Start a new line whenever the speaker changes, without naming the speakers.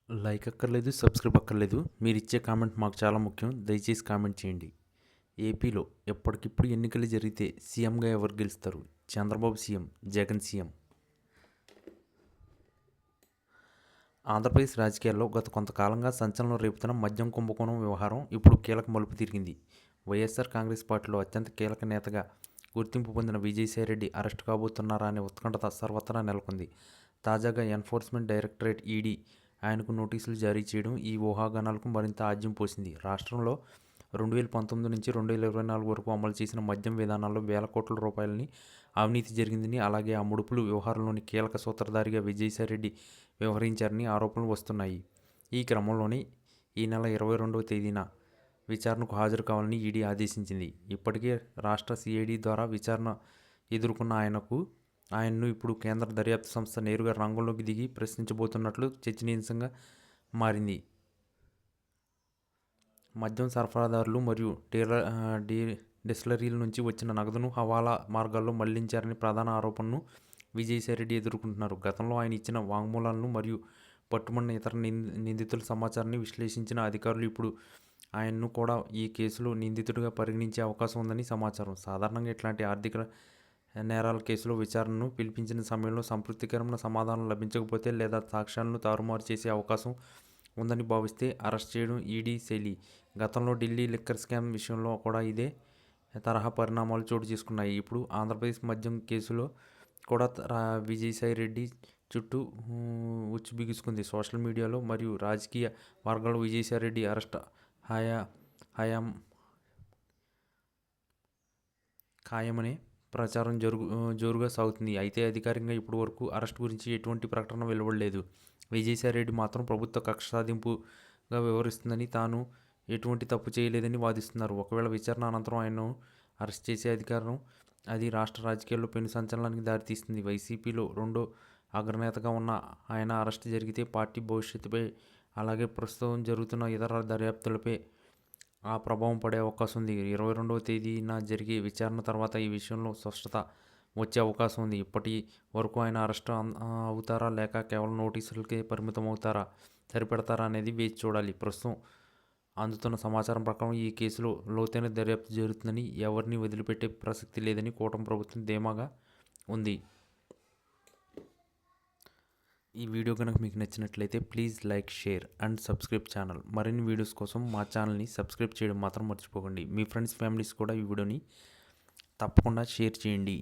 Like అక్కర్లేదు, subscribe అక్కర్లేదు. మీరిచ్చే కామెంట్ మాకు చాలా ముఖ్యం. దయచేసి కామెంట్ చేయండి. ఏపీలో ఎప్పటికిప్పుడు ఎన్నికలు జరిగితే సీఎంగా ఎవరు గెలుస్తారు? Chandrababu CM, Jagan CM. ఆంధ్రప్రదేశ్ రాజకీయాల్లో గత కొంతకాలంగా సంచలనం రేపుతున్న మద్యం కుంభకోణం వ్యవహారం ఇప్పుడు కీలక మలుపు తిరిగింది. వైఎస్ఆర్ కాంగ్రెస్ పార్టీలో అత్యంత కీలక నేతగా గుర్తింపు పొందిన విజయసాయిరెడ్డి అరెస్టు కాబోతున్నారా అనే ఉత్కంఠత సర్వత్రా నెలకొంది. తాజాగా ఎన్ఫోర్స్మెంట్ డైరెక్టరేట్ ఈడీ ఆయనకు నోటీసులు జారీ చేయడం ఈ ఊహాగానాలకు మరింత ఆజ్యం పోసింది. రాష్ట్రంలో 2019 నుంచి 2024 వరకు అమలు చేసిన మద్యం విధానాల్లో వేల కోట్ల రూపాయలని అవినీతి జరిగిందని, అలాగే ఆ ముడుపులు వ్యవహారంలోని కీలక సూత్రధారిగా విజయసాయిరెడ్డి వ్యవహరించారని ఆరోపణలు వస్తున్నాయి. ఈ క్రమంలోనే ఈ నెల 22వ తేదీన విచారణకు హాజరు కావాలని ఈడీ ఆదేశించింది. ఇప్పటికే రాష్ట్ర సిఐడి ద్వారా విచారణ ఎదుర్కొన్న ఆయన్ను ఇప్పుడు కేంద్ర దర్యాప్తు సంస్థ నేరుగా రంగంలోకి దిగి ప్రశ్నించబోతున్నట్లు చర్చనీయాంశంగా మారింది. మద్యం సరఫరాదారులు మరియు డిస్టిలరీల నుంచి వచ్చిన నగదును హవాలా మార్గాల్లో మళ్లించారని ప్రధాన ఆరోపణను విజయసాయిరెడ్డి ఎదుర్కొంటున్నారు. గతంలో ఆయన ఇచ్చిన వాంగ్మూలాలను మరియు పట్టుమన్న ఇతర నిందితుల సమాచారాన్ని విశ్లేషించిన అధికారులు ఇప్పుడు ఆయన్ను కూడా ఈ కేసులో నిందితుడిగా పరిగణించే అవకాశం ఉందని సమాచారం. సాధారణంగా ఇట్లాంటి ఆర్థిక నేరాల కేసులో విచారణను పిలిపించిన సమయంలో సంతృప్తికరమైన సమాధానం లభించకపోతే లేదా సాక్ష్యాలను తారుమారు చేసే అవకాశం ఉందని భావిస్తే అరెస్ట్ చేయడం ఈడీ శైలి. గతంలో ఢిల్లీ లిక్కర్ స్కామ్ విషయంలో కూడా ఇదే తరహా పరిణామాలు చోటు చేసుకున్నాయి. ఇప్పుడు ఆంధ్రప్రదేశ్ మద్యం కేసులో కూడా విజయసాయిరెడ్డి చుట్టూ ఉచ్చు బిగుసుకుంది. సోషల్ మీడియాలో మరియు రాజకీయ వర్గాల్లో విజయసాయిరెడ్డి అరెస్ట్ ఖాయమనే ప్రచారం జోరుగా సాగుతుంది. అయితే అధికారికంగా ఇప్పటి వరకు అరెస్ట్ గురించి ఎటువంటి ప్రకటన వెలువడలేదు. విజయసాయిరెడ్డి మాత్రం ప్రభుత్వ కక్ష సాధింపుగా వ్యవహరిస్తుందని, తాను ఎటువంటి తప్పు చేయలేదని వాదిస్తున్నారు. ఒకవేళ విచారణ అనంతరం ఆయన్ను అరెస్ట్ చేసే అధికారం అది రాష్ట్ర రాజకీయాల్లో పెను సంచలనానికి దారితీస్తుంది. వైసీపీలో రెండో అగ్రనేతగా ఉన్న ఆయన అరెస్ట్ జరిగితే పార్టీ భవిష్యత్తుపై, అలాగే ప్రస్తుతం జరుగుతున్న ఇతర దర్యాప్తులపై ఆ ప్రభావం పడే అవకాశం ఉంది. 22వ తేదీన జరిగే విచారణ తర్వాత ఈ విషయంలో స్పష్టత వచ్చే అవకాశం ఉంది. ఇప్పటి వరకు ఆయన అరెస్ట్ అవుతారా లేక కేవలం నోటీసులకే పరిమితం అవుతారా, సరిపెడతారా అనేది వేచి చూడాలి. ప్రస్తుతం అందుతున్న సమాచారం ప్రకారం ఈ కేసులో లోతైన దర్యాప్తు జరుగుతుందని, ఎవరిని వదిలిపెట్టే ప్రసక్తి లేదని కూటమి ప్రభుత్వం ధీమాగా ఉంది. ఈ వీడియో కనుక మీకు నచ్చినట్లయితే please like, share and subscribe channel. మరిన్ని వీడియోస్ కోసం మా ఛానల్ని సబ్స్క్రైబ్ చేయడం మాత్రం మర్చిపోకండి. మీ ఫ్రెండ్స్, ఫ్యామిలీస్ కూడా ఈ వీడియోని తప్పకుండా షేర్ చేయండి.